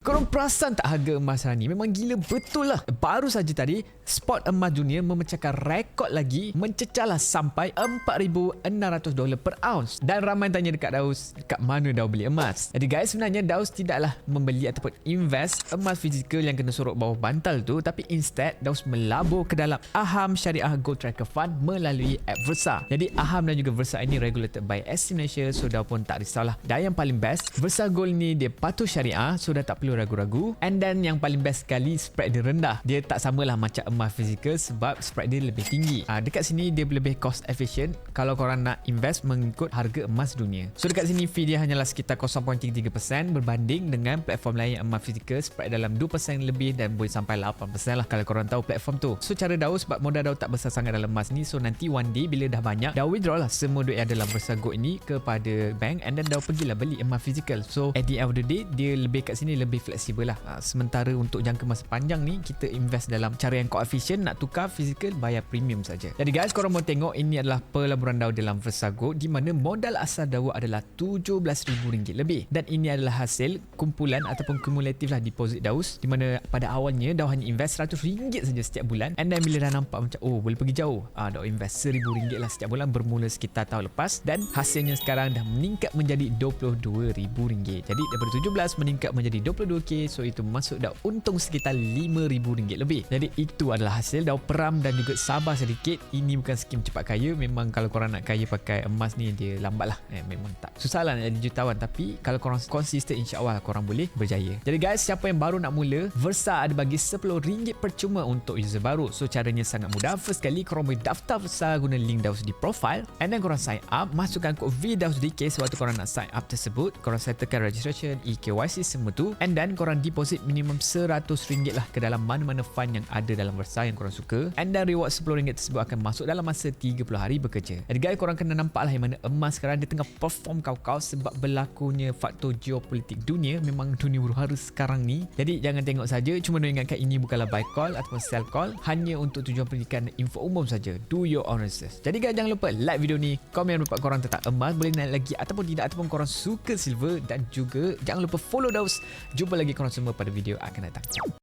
Korang perasan tak harga emas hari ni? Memang gila betul lah. Baru saja tadi, spot emas dunia memecahkan rekod lagi, mencecahlah sampai $4,600 per ounce. Dan ramai tanya dekat Daus, kat mana Daus beli emas? Jadi guys, sebenarnya Daus tidaklah membeli ataupun invest emas fizikal yang kena sorok bawah bantal tu, tapi instead Daus melabur ke dalam AHAM Syariah Gold Tracker Fund melalui app Versa. Jadi AHAM dan juga Versa ini regulated by SC Malaysia, so Daus pun tak risaulah. Dan yang paling best, Versa Gold ni dia patuh syariah, so dah tak perlu ragu-ragu. And then yang paling best sekali, spread dia rendah. Dia tak samalah macam emas fizikal sebab spread dia lebih tinggi. Dekat sini dia lebih cost efficient kalau korang nak invest mengikut harga emas dunia. So dekat sini fee dia hanyalah sekitar 0.33% berbanding dengan platform lain yang emas fizikal spread dalam 2% lebih dan boleh sampai 8% lah kalau korang tahu platform tu. So cara Daus sebab modal Daus tak besar sangat dalam emas ni, so nanti one day bila dah banyak, Daus withdraw lah semua duit yang ada dalam Versa Gold ini kepada bank and then Daus pergilah beli emas fizikal. So at the end of the day, dia lebih kat sini lebih fleksibel lah. Sementara untuk jangka masa panjang ni, kita invest dalam cara yang coefficient, nak tukar fizikal bayar premium saja. Jadi guys, korang mau tengok ini adalah pelaburan Daus dalam Versa Gold di mana modal asal Daus adalah RM17,000 lebih. Dan ini adalah hasil kumpulan ataupun kumulatif lah deposit Daus, di mana pada awalnya Daus hanya invest RM100 saja setiap bulan, and then bila dah nampak macam boleh pergi jauh, Daus invest RM1,000 lah setiap bulan bermula sekitar tahun lepas, dan hasilnya sekarang dah meningkat menjadi RM22,000. Jadi daripada 17 meningkat menjadi 22k, so itu masuk Daus untung sekitar RM5,000 lebih. Jadi itu adalah hasil Daus peram dan juga sabar sedikit. Ini bukan skim cepat kaya. Memang kalau korang nak kaya pakai emas ni, dia lambat lah. Memang tak susah lah nak jadi jutawan, tapi kalau korang konsisten, insyaAllah korang boleh berjaya. Jadi guys, siapa yang baru nak mula, Versa ada bagi RM10 percuma untuk user baru. So caranya sangat mudah. First kali korang boleh daftar Versa guna link Daus di profile, and then korang sign up, masukkan kod VDAUSDK sewaktu korang nak sign up tersebut. Korang settlekan registration, EKYC semua tu, and then korang deposit minimum RM100 lah ke dalam mana-mana fund yang ada dalam Versa yang korang suka, and then reward RM10 tersebut akan masuk dalam masa 30 hari bekerja. Jadi guys, korang kena nampak lah yang mana emas sekarang dia tengah perform kau-kau sebab berlakunya faktor geopolitik dunia. Memang dunia huru-hara sekarang ni. Jadi jangan tengok saja, cuma nak ingatkan ini bukanlah buy call ataupun sell call, hanya untuk tujuan pendidikan dan info umum saja. Do your own research. Jadi guys, jangan lupa like video ni, komen pendapat korang tentang emas boleh naik lagi ataupun tidak, ataupun korang suka silver, dan juga jangan lupa follow Daus. Jumpa lagi korang semua pada video akan datang.